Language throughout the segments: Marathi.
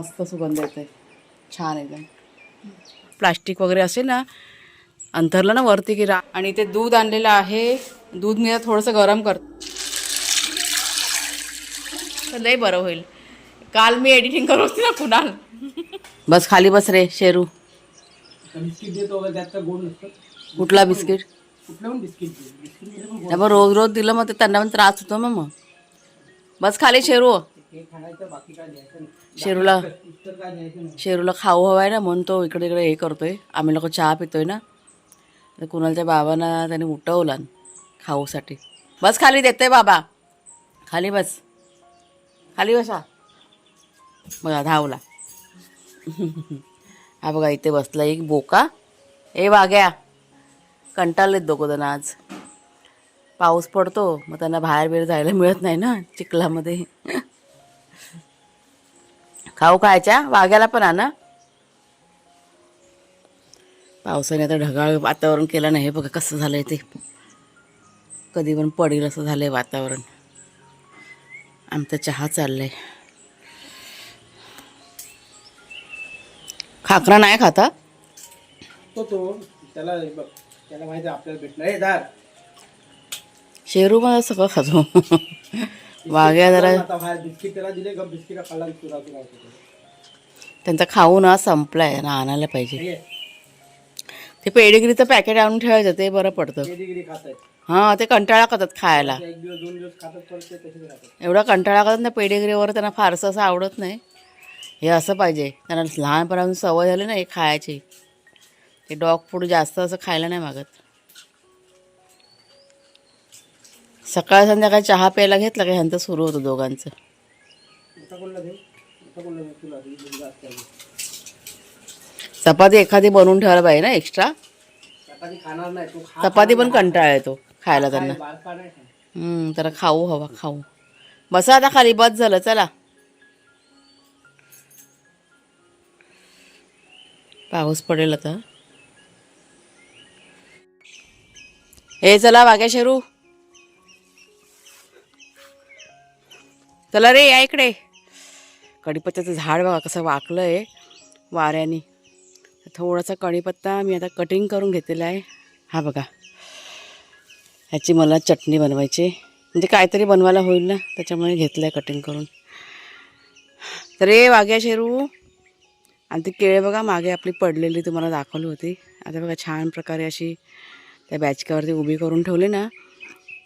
मस्त सुगंध येते, छान एकदम. प्लास्टिक वगैरे असेल ना अंथरलं ना वरती की आणि ते दूध आणलेलं आहे. दूध मी थोडंसं गरम कर, लय बरं होईल. काल मी एडिटिंग करत होती ना कुणाल. बस खाली बस रे शेरू. बिस्किट देतो त्यात गोड नसतं. कुठला बिस्किट? कुठलं पण बिस्किट बिस्किट त्यामुळे रोज रोज दिलं मग ते त्यांना पण त्रास होतो मग. बस खाली शेरू. हे खायचं, बाकी काय द्यायचं नाही. शेरूला इतर काय द्यायचं नाही. शेरूला खाऊ हवाय ना म्हणून तो इकडे इकडे हे करतोय. आम्ही लोक चहा पितोय ना, तर कुणालच्या बाबांना त्याने उठवला खाऊसाठी. बस खाली देते बाबा, खाली बस, खाली बसा. बघा धावला. हा बघा इथे बसला एक बोका. ए वाग्या, कंटाळलेत दोघं जण आज. पाऊस पडतो मग त्यांना बाहेर बिर जायला मिळत नाही ना चिखलामध्ये. खाऊ खायच्या वाग्याला पण आणा. पावसाने आता ढगाळ वातावरण केलं नाही. हे बघा कसं झालंय ते, कधी पण पडेल असं झालंय वातावरण. आमचा चहा चाललाय. खाकरा नाही खाता तो त्याला बघ, त्याला माहिती आहे आपल्याला भेटणार आहे दार. शेरू मला सगळं खातो. वाघ्या जरा आता बाहेर बिस्किट त्याला दिले का, बिस्किट खाल्ला तुरा तुरा होतो. त्यांचा खाऊ ना संपलाय ना, आणायला पाहिजे. हे ते पेडिग्रीचं पॅकेट आणून ठेवायचं, ते बरं पडतं. पेडिग्री खात आहेत. हां ते कंटाळा करतात खायला. एक दिवस 2 दिवस खातात, परत ते तसेच राहतात. एवढा कंटाळा करतात ना पेडिग्रीवर, त्यांना फारसं असं आवडत नाही. हे असं पाहिजे त्यांना, लहानपणापासून सवय झाली ना हे खायची. ते डॉग फूड जास्त असं खायला नाही मागत. सकाळ संध्याकाळी चहा प्यायला घेतला का ह्यांचं सुरू होतं दोघांचं. मोठा कोणला देऊ, मोठा कोणला देऊ तुला, ही मुलगा असते. चपाती एखादी बनवून ठेवायला पाहिजे ना एक्स्ट्रा. चपाती खाणार नाही तो. खा चपाती पण कंटाळा येतो खायला त्यांना. बारका नाही खाणार. त्याला खाऊ हवा, खाऊ. बसा आता खाली, बस झालं चला. पाऊस पडेल आता. हे चला वाग्या शेरू, चला रे या इकडे. कढीपत्त्याचं झाड बघा कसं वाकलं आहे वाऱ्याने. थोडासा कढीपत्ता मी आता कटिंग करून घेतलेला आहे. हा बघा, ह्याची मला चटणी बनवायची, म्हणजे काहीतरी बनवायला होईल ना, त्याच्यामुळे घेतलं आहे कटिंग करून. तर हे वाग्या शेरू. आणि ती केळे बघा मागे आपली पडलेली तुम्हाला दाखवली होती. आता बघा छान प्रकारे अशी त्या बॅचकावरती उभी करून ठेवली ना,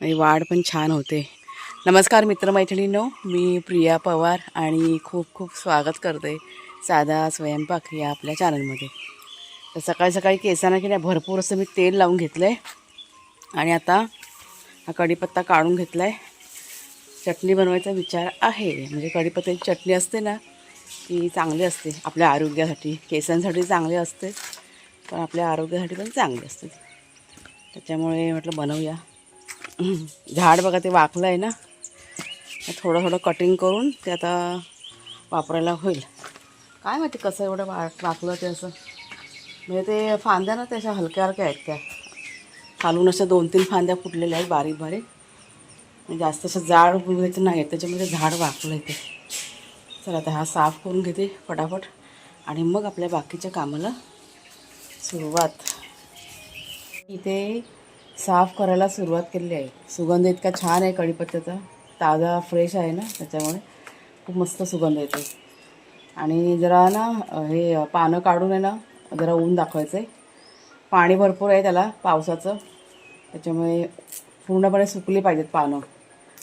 आणि वाढ पण छान होते. नमस्कार मित्रमैत्रिणींनो, मी प्रिया पवार आणि खूप खूप स्वागत करते साधा स्वयंपाक या आपल्या चॅनलमध्ये. तर सकाळी सकाळी केसांना की नाही भरपूर असं मी तेल लावून घेतलं आहे. आणि आता हा कढीपत्ता काढून घेतला आहे. चटणी बनवायचा विचार आहे. म्हणजे कढीपत्त्याची चटणी असते ना, ती चांगली असते आपल्या आरोग्यासाठी. केसांसाठी चांगली असते, पण आपल्या आरोग्यासाठी पण चांगली असते. त्याच्यामुळे म्हटलं बनवूया. झाड बघा ते वाकलं आहे ना, थोडं थोडं कटिंग करून ते आता वापरायला होईल. काय माहिती कसं एवढं वाकलं ते असं. म्हणजे ते फांद्या ना त्याच्या हलक्या हलक्या आहेत, त्या खालून अशा 2-3 फांद्या फुटलेल्या आहेत बारीक बारीक. म्हणजे जास्त असं जाड फुलायचं नाही आहे, त्याच्यामध्ये झाड वाकलं आहे ते. चला आता हा साफ करून घेते फटाफट, आणि मग आपल्या बाकीच्या कामाला सुरुवात. इथे साफ करायला सुरुवात केलेली आहे. सुगंध इतका छान आहे कढीपत्त्याचा, ताजा फ्रेश आहे ना, त्याच्यामुळे खूप मस्त सुगंध येतो. आणि जरा ना हे पानं काढून आहे ना जरा ऊन दाखवायचं आहे. पाणी भरपूर आहे त्याला पावसाचं, त्याच्यामुळे पूर्णपणे सुकली पाहिजेत पानं.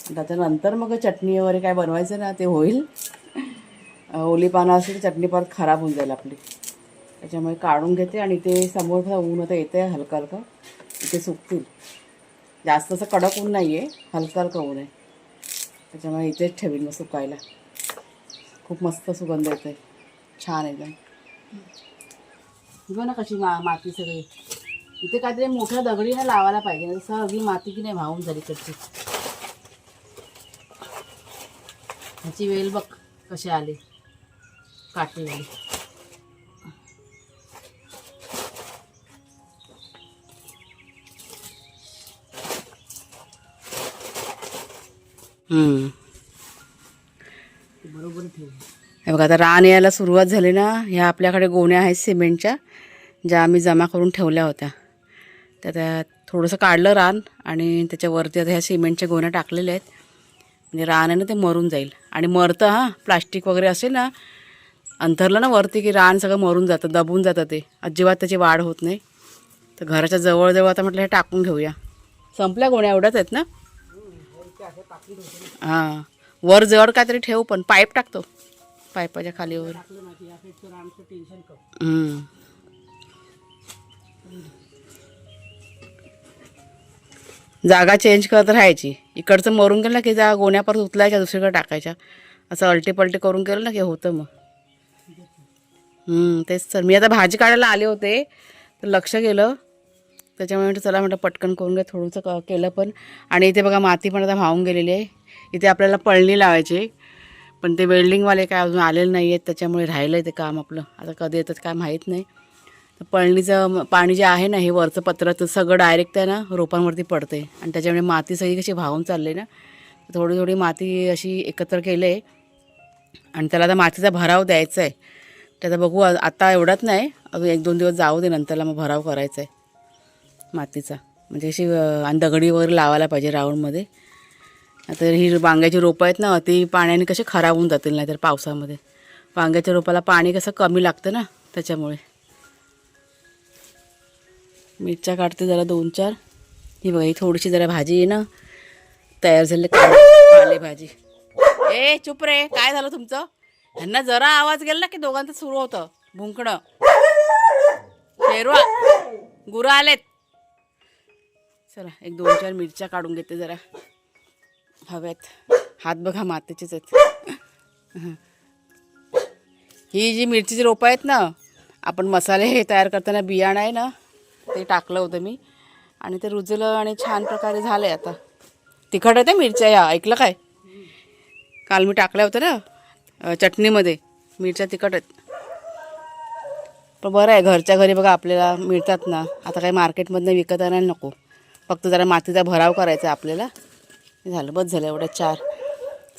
त्याच्यानंतर मग चटणी वगैरे काय बनवायचं ना ते होईल. ओली पानं असेल तर चटणी परत खराब होऊन जाईल आपली. त्याच्यामुळे काढून घेते. आणि ते समोर ऊन आता येते आहे हलकं हलकं, इथे सुकतील. जास्त असं कडक ऊन नाही आहे, हलकं हलकं ऊन आहे, त्याच्यामुळे इथेच ठेवीन मग सुकायला. खूप मस्त सुगंध येतो आहे, छान एकदम. बघ ना कशी माती सगळी. इथे काहीतरी मोठ्या दगडीने लावायला पाहिजे, सगळी माती की नाही वाहून झाली कडची. ह्याची वेल बघ कशी आली काटेवाली. बरोबर ठेव. बघा आता रान यायला सुरुवात झाली ना. ह्या आपल्याकडे गोण्या आहेत सिमेंटच्या, ज्या आम्ही जमा करून ठेवल्या होत्या. तर त्यात थोडंसं काढलं रान आणि त्याच्यावरती आता ह्या सिमेंटच्या गोण्या टाकलेल्या आहेत. म्हणजे रान आहे ना ते मरून जाईल. आणि मरतं हां, प्लास्टिक वगैरे असेल ना अंथरलं ना वरती की रान सगळं मरून जातं, दबून जातं, ते अजिबात त्याची वाढ होत नाही. तर घराच्या जवळजवळ आता म्हटलं हे टाकून घेऊया. संपल्या गोण्या एवढ्याच आहेत ना. हां, वर जड काहीतरी ठेवू, पण पाईप टाकतो पाईपाच्या खाली वर. जागा चेंज करत राहायची. इकडचं मरून गेलं ना की जा गोण्या परत उचलायच्या, दुसरीकडे टाकायच्या. असं अलटी पलटी करून केलं ना की होतं मग. तेच तर. मी आता भाजी काढायला आले होते तर लक्ष गेलं, त्याच्यामुळे म्हटलं चला म्हटलं पटकन करून घ्या. थोडंसं केलं पण. आणि इथे बघा माती पण आता वाहून गेलेली आहे. इथे आपल्याला पळणी लावायची, पण ते वेल्डिंगवाले काय अजून आलेले नाही आहेत, त्याच्यामुळे राहिलं आहे ते काम आपलं. आता कधी येतात काय माहीत नाही. तर पळणीचं पाणी जे आहे ना, हे वरचं पत्राचं सगळं डायरेक्ट त्या ना रोपांवरती पडते आणि त्याच्यामुळे माती सगळी कशी वाहून चालली ना. थोडी थोडी माती अशी एकत्र केलं आहे आणि त्याला आता मातीचा भराव द्यायचा आहे. त्याचा बघू, आता एवढाच नाही, अजून 1-2 दिवस जाऊ दे, नंतरला मग भराव करायचा आहे मातीचा. म्हणजे अशी आणि दगडी वगैरे लावायला पाहिजे राऊंडमध्ये. आता ही वांग्याची रोपं आहेत ना, ती पाण्याने कशी खराब होऊन जातील नाही तर पावसामध्ये. वांग्याच्या रोपाला पाणी कसं कमी लागतं ना, त्याच्यामुळे. मिरच्या काढते जरा 2-4. ही बघा, ही थोडीशी जरा भाजी आहे ना तयार झाली, पालेभाजी. ए चुप रे, काय झालं तुमचं? ह्यांना जरा आवाज गेला ना की दोघांचं सुरू होतं भुंकणं. शेरवा गुरं आलेत. चला 1-2-4 मिरच्या काढून घेते जरा हव्यात. हात बघा मातीचेच आहेत. ही जी मिरचीची रोपं आहेत ना, आपण मसाले हे तयार करताना बियाणं आहे ना ते टाकलं होतं मी आणि ते रुजलं आणि छान प्रकारे झालं आहे. आता तिखट आहे ते मिरच्या ह्या, ऐकलं काय? काल मी टाकल्या होत्या ना चटणीमध्ये, मिरच्या तिखट आहेत. पण बरं आहे, घरच्या घरी बघा आपल्याला मिळतात ना. आता काही मार्केटमधनं विकत आणायला नको, फक्त जरा मातीचा भराव करायचा आपल्याला. झालं, बस झालं एवढ्या 4.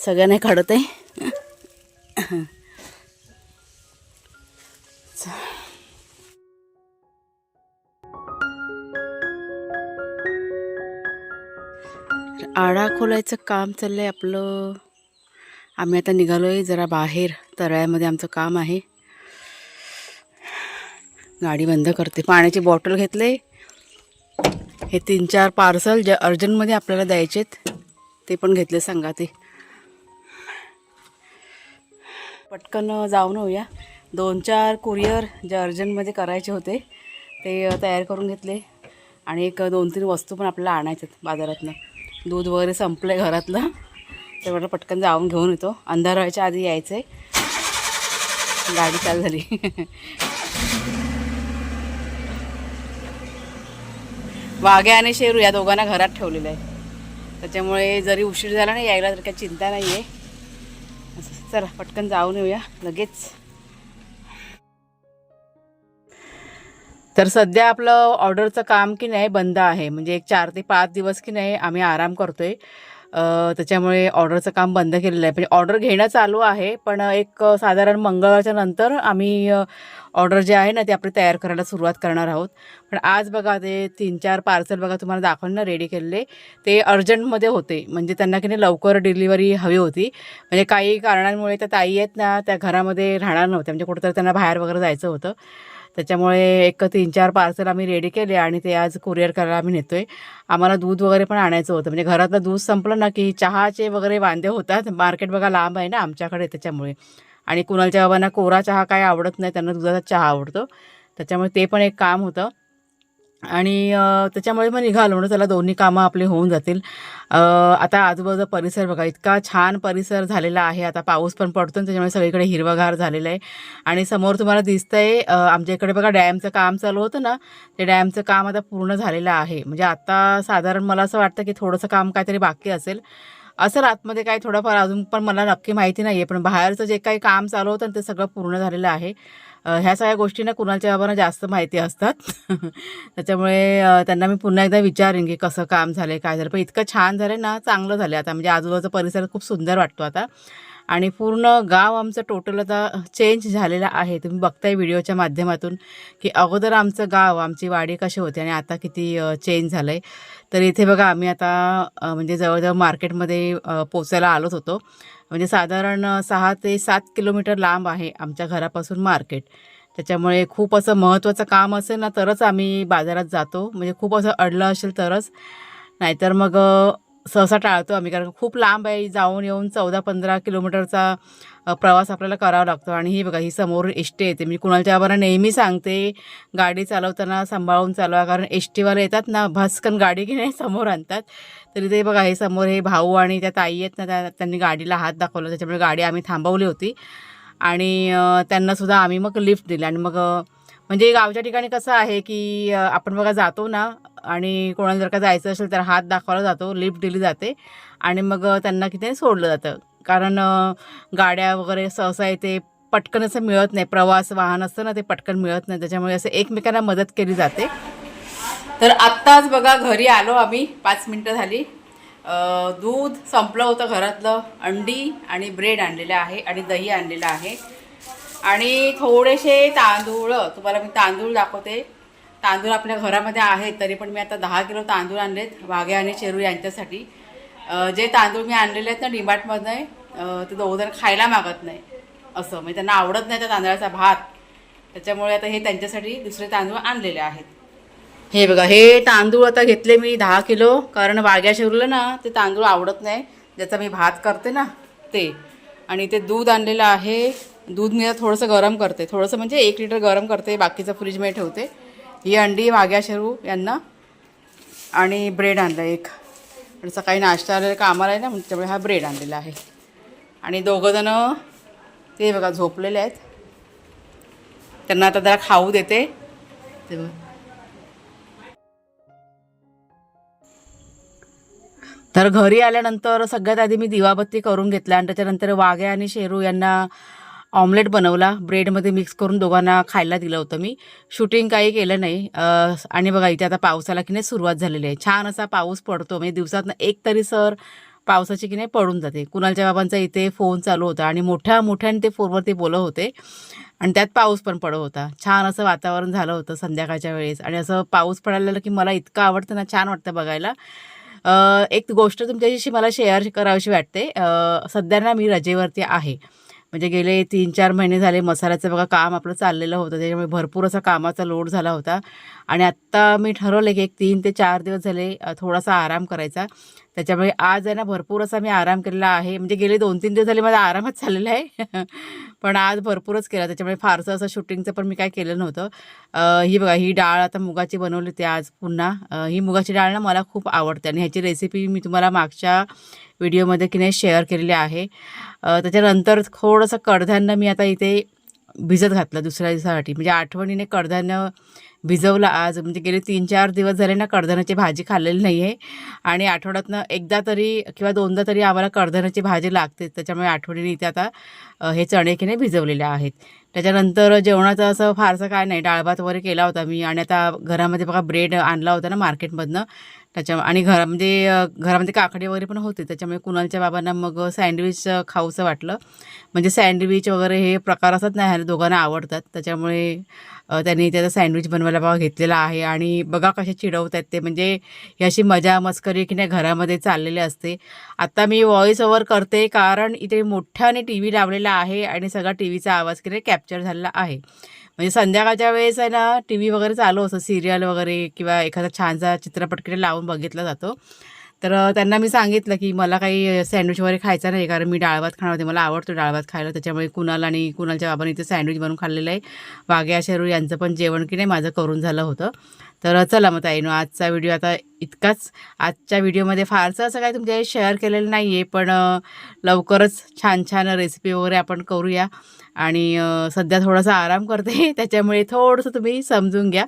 सगळ्या नाही काढत आहे. आडा खोलायचं काम चाललं आहे आपलं. आम्ही आता निघालो आहे जरा बाहेर, तळ्यामध्ये आमचं काम आहे. गाडी बंद करते. पाण्याची बॉटल घेतले. हे 3-4 पार्सल जे अर्जंटमध्ये आपल्याला द्यायचेत ते पण घेतले सांगा. ते पटकन जाऊन होऊया. 2-4 कुरिअर जे अर्जंटमध्ये करायचे होते ते तयार करून घेतले. आणि 1-2-3 वस्तू पण आपल्याला आणायच्यात बाजारातनं. दूध वगैरे संपलं आहे घरातलं, तेवढं पटकन जाऊन घेऊन येतो. अंधार व्हायच्या आधी यायचं आहे. गाडी चालू झाली. वाघ्या आणि शेरू या दोघांना घरात ठेवलेलं आहे, त्याच्यामुळे जरी उशीर झाला नाही यायला तर काही चिंता नाही आहे. चला पटकन जाऊन येऊया लगेच. तर सध्या आपलं ऑर्डरचं काम की नाही बंद आहे. म्हणजे 4 ते 5 दिवस की नाही आम्ही आराम करतो आहे. त्याच्यामुळे ऑर्डरचं काम बंद केलेलं आहे. म्हणजे ऑर्डर घेणं चालू आहे, पण साधारण मंगळवारच्या नंतर आम्ही ऑर्डर जे आहे ना ते आपले तयार करायला सुरुवात करणार आहोत. पण आज बघा ते 3-4 पार्सल बघा तुम्हाला दाखवलं ना रेडी केलेले, ते अर्जंटमध्ये होते. म्हणजे त्यांना की नाही लवकर डिलिव्हरी हवी होती. म्हणजे काही कारणांमुळे त्या ताई आहेत ना त्या घरामध्ये राहणार नव्हत्या, म्हणजे कुठंतरी त्यांना बाहेर वगैरे जायचं होतं. त्याच्यामुळे 3-4 पार्सल आम्ही रेडी केले आणि ते आज कुरिअर करायला आम्ही नेतो आहे. आम्हाला दूध वगैरे पण आणायचं होतं. म्हणजे घरातलं दूध संपलं ना की चहाचे वगैरे वांदे होतात. मार्केट बघा लांब आहे ना आमच्याकडे, त्याच्यामुळे. आणि कुणालच्या बाबांना कोरा चहा काय आवडत नाही, त्यांना दुधाचा चहा आवडतो. त्याच्यामुळे ते पण एक काम होतं. आणि त्याच्यामुळे मग निघालो म्हणून चला दोन्ही कामं आपली होऊन जातील. आता आजूबाजूचा परिसर बघा, इतका छान परिसर झालेला आहे. आता पाऊस पण पडतो आणि त्याच्यामुळे सगळीकडे हिरवगार झालेलं आहे. आणि समोर तुम्हाला दिसतंय आमच्या इकडे बघा डॅमचं काम चालू होतं ना, ते डॅमचं काम आता पूर्ण झालेलं आहे. म्हणजे आता साधारण मला असं वाटतं की थोडंसं काम काहीतरी बाकी असेल. असं आतमध्ये काय थोडंफार अजून पण मला नक्की माहिती नाही आहे, पण बाहेरचं जे काही काम चालू होतं ते सगळं पूर्ण झालेलं आहे. ह्या सगळ्या गोष्टींना कुणालच्या बाबांना जास्त माहिती असतात. त्याच्यामुळे त्यांना मी पुन्हा एकदा विचारेन की कसं काम झालं आहे, काय झालं. पण इतकं छान झालं आहे ना, चांगलं झालं आहे आता. म्हणजे आजूबाजूचा परिसर खूप सुंदर वाटतो आता. आणि पूर्ण गाव आमचं टोटल आता चेंज झालेलं आहे. तुम्ही बघताय व्हिडिओच्या माध्यमातून की अगोदर आमचं गाव, आमची वाडी कशी होती आणि आता किती चेंज झालं आहे. तर इथे बघा आम्ही आता म्हणजे जवळजवळ मार्केटमध्ये पोचायला आलोच होतो. म्हणजे साधारण 6 ते 7 किलोमीटर लांब आहे आमच्या घरापासून मार्केट. त्याच्यामुळे खूप असं महत्त्वाचं काम असेल ना तरच आम्ही बाजारात जातो. म्हणजे खूप असं अडलं असेल तरच, नाहीतर मग सहसा टाळतो आम्ही. कारण खूप लांब आहे, जाऊन येऊन 14-15 किलोमीटरचा प्रवास आपल्याला करावा लागतो. आणि ही बघा, ही समोर एस टी येते. मी कुणालच्या बाबांना नेहमी सांगते गाडी चालवताना सांभाळून चालवा, कारण एस टीवाले येतात ना भस्कन गाडी की नाही समोर आणतात. तरी ते बघा, हे समोर हे भाऊ आणि त्या ताई आहेत ना, त्यांनी गाडीला हात दाखवला. त्याच्यामुळे गाडी आम्ही थांबवली होती आणि त्यांनासुद्धा आम्ही मग लिफ्ट दिली. आणि मग म्हणजे गावच्या ठिकाणी कसं आहे की आपण बघा जातो ना आणि कोणाला जर का जायचं असेल तर हात दाखवला जातो, लिफ्ट दिली जाते आणि मग त्यांना किती सोडलं जातं. कारण गाड्या वगैरे सहसा इथे पटकन असं मिळत नाही. प्रवास वाहन असतं ना ते पटकन मिळत नाही. त्याच्यामुळे असं एकमेकांना मदत केली जाते. तर आत्ताच बघा घरी आलो आम्ही, 5 मिनटं झाली. दूध संपलं होतं घरातलं, अंडी आणि ब्रेड आणलेलं आहे आणि दही आणलेलं आहे आणि थोडेसे तांदूळ. तुम्हाला मी तांदूळ दाखवते. तांदूळ आपल्या घरामध्ये आहेत, तरी पण मी आता 10 किलो तांदूळ आणलेत वाघ्या आणि शेरू यांच्यासाठी. जे तांदूळ मी आणलेले आहेत ना डीमार्टमधनं, ते दोघंजण खायला मागत नाही असं, म्हणजे त्यांना आवडत नाही त्या तांदळाचा भात. त्याच्यामुळे आता हे त्यांच्यासाठी दुसरे तांदूळ आणलेले आहेत. हे बघा, हे तांदूळ आता घेतले मी 10 किलो, कारण वाघ्या शेरूला ना ते तांदूळ आवडत नाही, ज्याचा मी भात करते ना ते. आणि ते दूध आणलेलं आहे. दूध मी थोडंसं गरम करते, थोडंसं म्हणजे 1 लिटर गरम करते, बाकीचं फ्रीजमध्ये ठेवते. ही अंडी वाघ्या शेरू यांना आणि ब्रेड आणलं एक. आणि सकाळी नाश्ता आलेला कामाला आहे ना, त्यामुळे हा ब्रेड आणलेला आहे. आणि दोघंजणं ते बघा झोपलेले आहेत. त्यांना आता जरा खाऊ देते. ते बघा, तर घरी आल्यानंतर सगळ्यात आधी मी दिवाबत्ती करून घेतला आणि त्याच्यानंतर वाघ्या आणि शेरू यांना ऑमलेट बनवला. ब्रेडमध्ये मिक्स करून दोघांना खायला दिलं होतं मी. शूटिंग काही केलं नाही. आणि बघा इथे आता पावसाला की नाही सुरुवात झालेली आहे. छान असा पाऊस पडतो, म्हणजे दिवसातनं एक तरी सर पावसाची की नाही पडून जाते. कुणालच्या बाबांचा इथे फोन चालू होता आणि मोठ्याने ते फोनवरती बोलत होते आणि त्यात पाऊस पण पडत होता. छान असं वातावरण झालं होतं संध्याकाळच्या वेळेस. आणि असं पाऊस पडायला लागलं की मला इतकं आवडतं ना, छान वाटतं बघायला. एक गोष्ट तुमच्याशी मला शेअर करावीशी वाटते. सध्या ना मी रजेवरती आहे. म्हणजे गेले 3-4 महिने झाले मसाल्याचं बघा काम आपलं चाललेलं होतं. त्याच्यामुळे भरपूर असा कामाचा लोड झाला होता आणि आत्ता मी ठरवलं की एक 3 ते 4 दिवस झाले थोडासा आराम करायचा. त्याच्यामुळे आज आहे ना भरपूर असा मी आराम केलेला आहे. म्हणजे गेले 2-3 दिवस झाले माझा आरामच चाललेला आहे. पण आज भरपूरच केला. त्याच्यामुळे फारसं असं शूटिंगचं पण मी काय केलं नव्हतं. ही बघा, ही डाळ आता मुगाची बनवली होती आज पुन्हा. ही मुगाची डाळ ना मला खूप आवडते आणि ह्याची रेसिपी मी तुम्हाला मागच्या व्हिडिओमध्ये की नाही शेअर केलेली आहे. त्याच्यानंतर थोडंसं कडधान्य मी आता इथे भिजत घातलं दुसऱ्या दिवसासाठी. म्हणजे आठवणीने कडधान्य भिजवलं आज. म्हणजे गेले 3-4 दिवस झाले ना कडधान्याची भाजी खाल्लेली नाही आहे आणि आठवड्यातनं एकदा तरी किंवा 2दा तरी आम्हाला कडधान्याची भाजी लागते. त्याच्यामुळे आठवणीने इथे आता हे चणे की नाही भिजवलेले आहेत. त्याच्यानंतर जेवणाचं असं फारसं काय नाही, डाळ भात वगैरे केला होता मी. आणि आता घरामध्ये बघा ब्रेड आणला होता ना मार्केटमधनं. आणि घरामध्ये काकडी वगैरे पण होते. त्याच्यामुळे कुणालच्या बाबांना मग सँडविच खाऊचं वाटलं. म्हणजे सँडविच वगैरे हे प्रकार असतात ना, ह्या दोघांना आवडतात. त्याच्यामुळे त्यांनी त्याचा सँडविच बनवायला बघा घेतलेला आहे. आणि बघा कसे चिडवत आहेत ते. म्हणजे ही अशी मजा मस्करी की नाही घरामध्ये चाललेली असते. आता मी व्हॉइस ओव्हर करते कारण इथे मोठ्याने टी व्ही लावलेला आहे आणि सगळा टी व्हीचा आवाज की नाही कॅप्चर झालेला आहे. म्हणजे संध्याकाळच्या वेळेस आहे ना टी व्ही वगैरे चालू असतं, सिरियल वगैरे किंवा एखादा छानसा चित्रपट की लावून बघितला जातो. तर त्यांना मी सांगितलं की मला काही सँडविच वगैरे खायचा नाही, कारण मी डाळ भात खाणार होते. मला आवडतो डाळ भात खायला. त्याच्यामुळे कुणालच्या बाबांनी इथे सँडविच बनवून खाल्लेलं आहे. वाघ्या शेरू यांचं पण जेवण की नाही माझं करून झालं होतं. तर चला मग ताईनो, आजचा व्हिडिओ आता इतकाच. आजच्या व्हिडिओमध्ये फारसं असं काही तुमच्याशी शेअर केलेलं नाही आहे, पण लवकरच छान छान रेसिपी वगैरे आपण करूया. आणि सध्या थोडासा आराम करते त्याच्यामुळे थोडंसं तुम्ही समजून घ्या.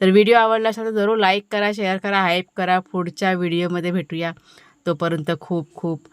तर व्हिडिओ आवडला असेल तर जरूर लाईक करा, शेअर करा, हाईप करा. पुढच्या व्हिडिओमध्ये भेटूया. तोपर्यंत खूप खूप